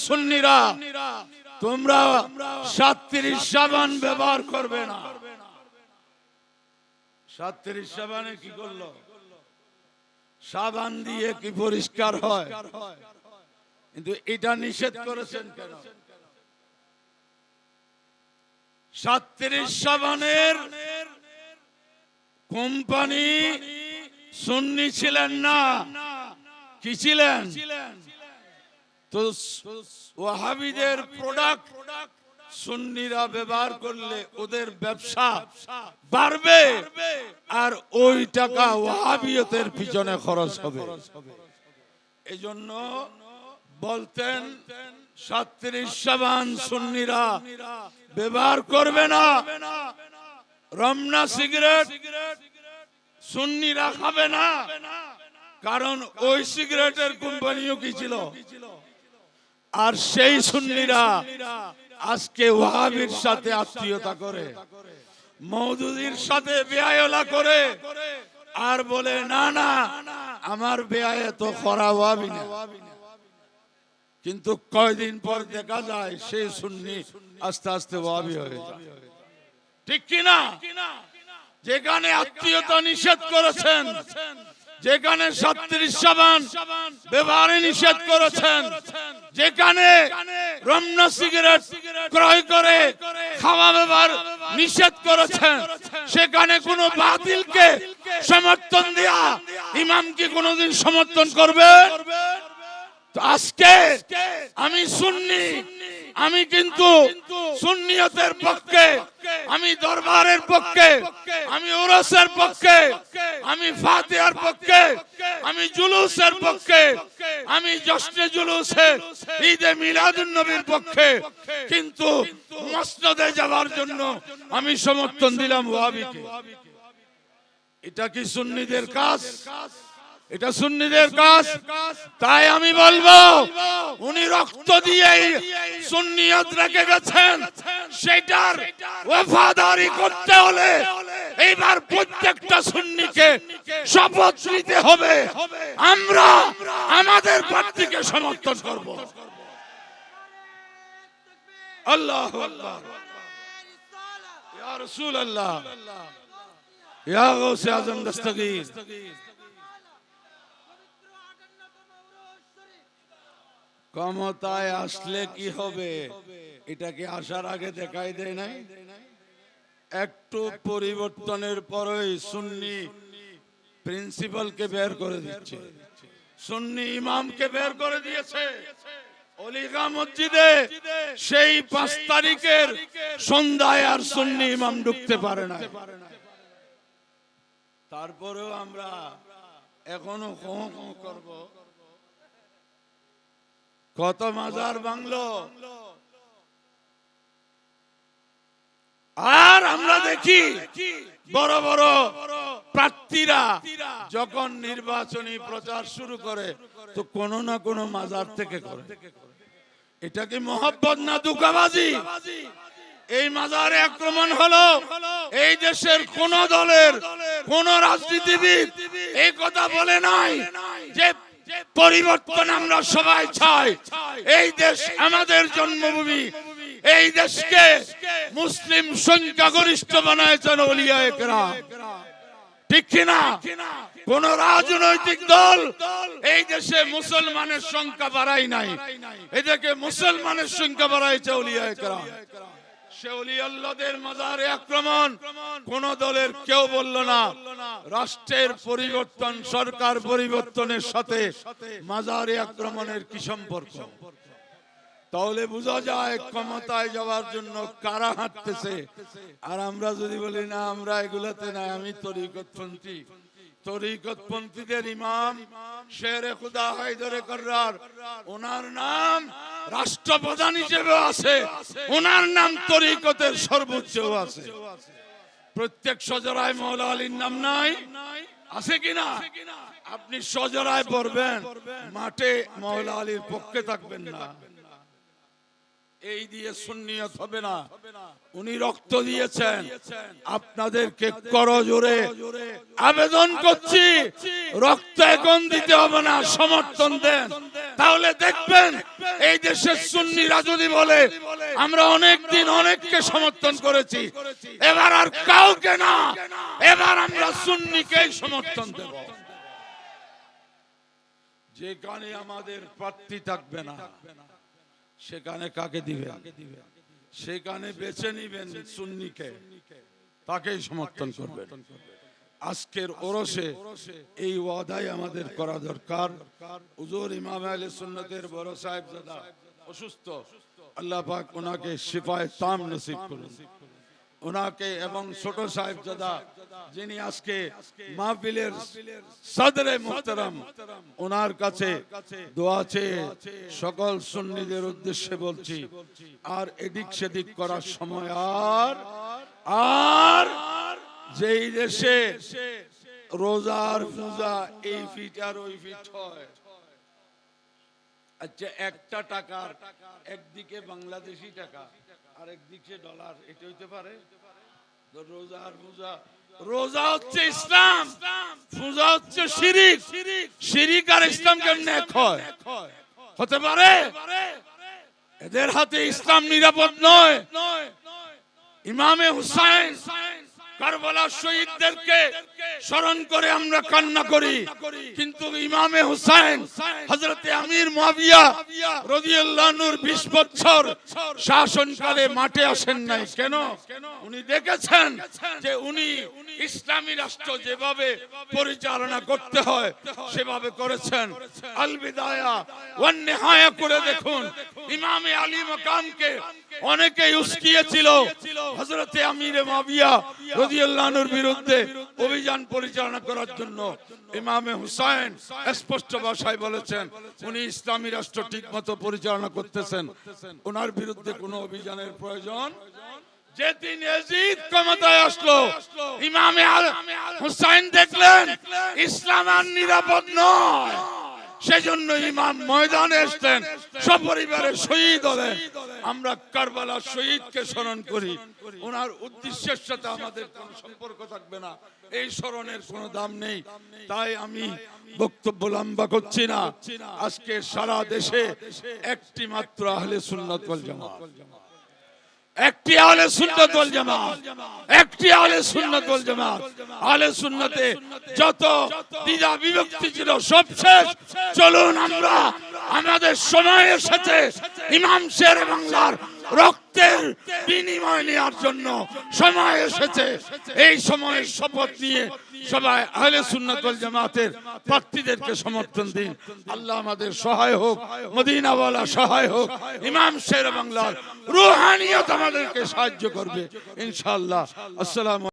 সুন্নিরা, তোমরা 37 সাবান ব্যবহার করবে না। 37 সাবানে কি করলো? সাবান দিয়ে কি পরিষ্কার হয়? কিন্তু এটা নিষেধ করেছেন কেন? 37 সাবানের কোম্পানি সুন্নি ছিলেন না, কি ছিলেন? তো ওয়াহাবিদের প্রোডাক্ট সুন্নিরা ব্যবহার করলে ওদের ব্যবসা বাড়বে, আর ওই টাকা ওয়াহাবিয়তের পিছনে খরচ হবে। এজন্য বলতেন 37 সাবান সুন্নিরা ব্যবহার করবে না। রমনা সিগারেট সুন্নিরা খাবে না, কারণ ওই সিগারেটের কোম্পানিও কি ছিল। আর সেই সুন্নিরা আজকে ওয়াহাবির সাথে আত্মীয়তা করে, মওদুদির সাথে বেয়ায়লা করে, আর বলে না না আমার বেয়ায় তো খরা ওয়াহাবি না। কিন্তু কয়দিন পর দেখা যায় সেই সুন্নি আস্তে আস্তে ওয়াহাবি হয়ে যায়, ঠিক কিনা? যেখানে আত্মীয়তা নিষেধ করেছেন, যেখানে 37 সাবান ব্যবহারে নিষেধ করেছেন, যেখানে রমনা সিগারেট ক্রয় করে খাওয়া ব্যবহার নিষেধ করেছেন, সেখানে কোনো বাতিলকে সমর্থন দেয়া ইমাম কি কোনোদিন সমর্থন করবে? তো আজকে আমি সুন্নি, আমি কিন্তু সুন্নিয়তের পক্ষে, আমি দরবারের পক্ষে, আমি উরসের পক্ষে, আমি ফাতিহার পক্ষে, আমি জুলুসের পক্ষে, আমি জশ্নে জুলুসে ঈদে মিলাদুন নবীর পক্ষে, কিন্তু মসনদে যাওয়ার জন্য আমি সমর্থন দিলাম ওয়াহাবিকে। এটা কি সুন্নিদের কাজ? এটা সুন্নিদের কাজ। তাই আমি বলবো উনি রক্ত দিয়ে সুন্নিয়ত রেখে গেছেন, সেটার ওয়াফাদারি করতে হলে এইবার প্রত্যেকটা সুন্নিকে শপথ নিতে হবে, আমরা আমাদের প্রার্থীকে সমর্থন করব। আল্লাহু আকবার, ইয়া রাসূলুল্লাহ, ইয়া গাউসে আজম দস্তগীর। ক্ষমতায় আসলে কি হবে এটাকে আসার আগে দেখাই দেয় নাই? একটু পরিবর্তনের পরেই সুন্নি প্রিন্সিপালকে বের করে দিচ্ছে, সুন্নি ইমামকে বের করে দিয়েছে। অলিগা মসজিদে সেই 5 তারিখের সন্ধ্যায় আর সুন্নি ইমাম ঢুকতে পারে না। তারপরেও আমরা এখনো করব। কত মাজার ভাঙলো, আর আমরা দেখি বড় বড় প্রার্থীরা যখন নির্বাচনী প্রচার শুরু করে তো কোন না কোন মাজার থেকে করে। এটা কি মহব্বত না ধোঁকাবাজি? এই মাজারে আক্রমণ হলো, এই দেশের কোন দলের কোন রাজনীতিবিদ এই কথা বলে নাই যে পরিবর্তন আমরা সবাই চাই। এই দেশ আমাদের জন্মভূমি, এই দেশকে মুসলিম সংখ্যাগরিষ্ঠ বানাইছেন আউলিয়ায়ে কেরাম, ঠিক কিনা? কোন রাজনৈতিক দল এই দেশে মুসলমানের সংখ্যা বাড়ায় নাই, এদেরকে মুসলমানের সংখ্যা বাড়াইছে আউলিয়ায়ে কেরাম। সে ওলি আল্লাহদের মাজারে আক্রমণ কোন দলের কেউ বলল না। রাষ্ট্রের পরিবর্তন, সরকার পরিবর্তনের সাথে মাজারে আক্রমণের কি সম্পর্ক? তাহলে বোঝা যায় ক্ষমতায় যাওয়ার জন্য কারা হাঁটতেছে। আর আমরা যদি বলি না আমরা এগুলাতে না, আমি তরিকতপন্থী, তরিকতপন্থীদের ইমাম শেরে খুদা হায়দারে কর্রার, ওনার নাম রাষ্ট্রপ্রধান হিসেবে আছে, ওনার নাম তরিকতের সর্বোচ্চ আছে। প্রত্যেক সজরায় মওলা আলীর নাম নাই, আছে কিনা? আপনি সজরায় পড়বেন, মাঠে মওলা আলীর পক্ষে থাকবেন না। এই দিয়ে সুন্নিয়ত হবে না। উনি রক্ত দিয়েছেন, আপনাদেরকে করজোরে আবেদন করছি, রক্ত এখন দিতে হবে না, সমর্থন দেন। তাহলে দেখবেন এই দেশের সুন্নিরা যদি বলে আমরা অনেকদিন অনেককে সমর্থন করেছি, এবার আর কাউকে না, এবার আমরা সুন্নিকেই সমর্থন দেব। যেখানে আমাদের প্রার্থী থাকবে না সেখানে কাকে দিবেন? সেখানে বেছে নিবেন সুন্নিকে, তাকেই সমর্থন করবেন। আজকের ওরসে এই ওয়াদাই আমাদের করা দরকার। হুজুর ইমাম আহলে সুন্নতের বড় সাহেবজাদা অসুস্থ, আল্লাহ পাক ওনাকে শিফায়ে তাম নসিব করুন। ওনাকে এবং ছোট সাহেবজাদা যিনি আজকে মাহফিলের সদরে মুহতারাম, ওনার কাছে দোয়া চেয়ে সকল সুন্নিদের উদ্দেশ্যে বলছি, আর এদিক সেদিক করার সময় আর যেই দেশে রোজার পূজা এই ফিট আর ওই ফিট হয়, আচ্ছা একটা টাকার একদিকে বাংলাদেশি টাকা আর একদিকে ডলার, এটা হইতে পারে? রোজার পূজা, রোজা হচ্ছে ইসলাম, পূজা হচ্ছে শিরিক। শিরিক আর ইসলাম কেমনে এক হয়? হতে পারে? এদের হাতে ইসলাম নিরাপদ নয়। ইমামে হুসাইন কারবালার শহীদদেরকে স্মরণ করে আমরা কান্না করি, কিন্তু ইমামে হুসাইন হযরতে আমির মুয়াবিয়া রাদিয়াল্লাহু আনহুর 20 বছর শাসনকালে মাঠে আসেন নাই কেন? উনি দেখেছেন যে উনি ইসলামী রাষ্ট্র যেভাবে পরিচালনা করতে হয় সেভাবে করেছেন। আল বিদায়া ওয়ান নিহায়া করে দেখুন, ইমামে আলী মাকামকে অনেকে উস্কিয়েছিল হযরতে আমির মুয়াবিয়া রাদিয়াল্লাহু আনহুর বিরুদ্ধে অভিযান পরিচালনা করার জন্য। ইমামে হুসাইন স্পষ্ট ভাষায় বলেছেন উনি ইসলামী রাষ্ট্র ঠিকমতো পরিচালনা করতেছেন, ওনার বিরুদ্ধে কোনো অভিযানের প্রয়োজন। যেদিন ইয়াজিদ ক্ষমতায় আসলো, ইমামে হুসাইন দেখলেন ইসলাম আর নিরাপদ নয়, সেজন্য ইমাম ময়দানে আসলেন, সপরিবারে শহীদ হলেন। আমরা কারবালার শহীদকে স্মরণ করি, ওনার উদ্দেশ্যের সাথে আমাদের কোনো সম্পর্ক থাকবে না, এই স্মরণের কোনো দাম নেই। তাই আমি বক্তব্য লম্বা করছি না। আজকে সারা দেশে একটি মাত্র আহলে সুন্নাত ওয়াল জামাত, একটি আহলে সুন্নাত ওয়াল জামাত, একটি আহলে সুন্নাত ওয়াল জামাত। আহলে সুন্নাতে যত দ্বিধা বিভক্তি ছিল সব শেষ। চলুন আমরা আমাদের সময়ের সাথে ইমাম শেরে বাংলার রক্তের বিনিময় নেওয়ার জন্য সময় এসেছে। এই সময়ের শপথ নিয়ে সবাই আহলে সুন্নাত ওয়াল জামাতের প্রার্থীদেরকে সমর্থন দিন। আল্লাহ আমাদের সহায় হোক, মদিনাওয়ালা সহায় হোক, ইমাম শেরে বাংলার রূহানিয়ত আমাদেরকে সাহায্য করবে ইনশাআল্লাহ। আসসালামু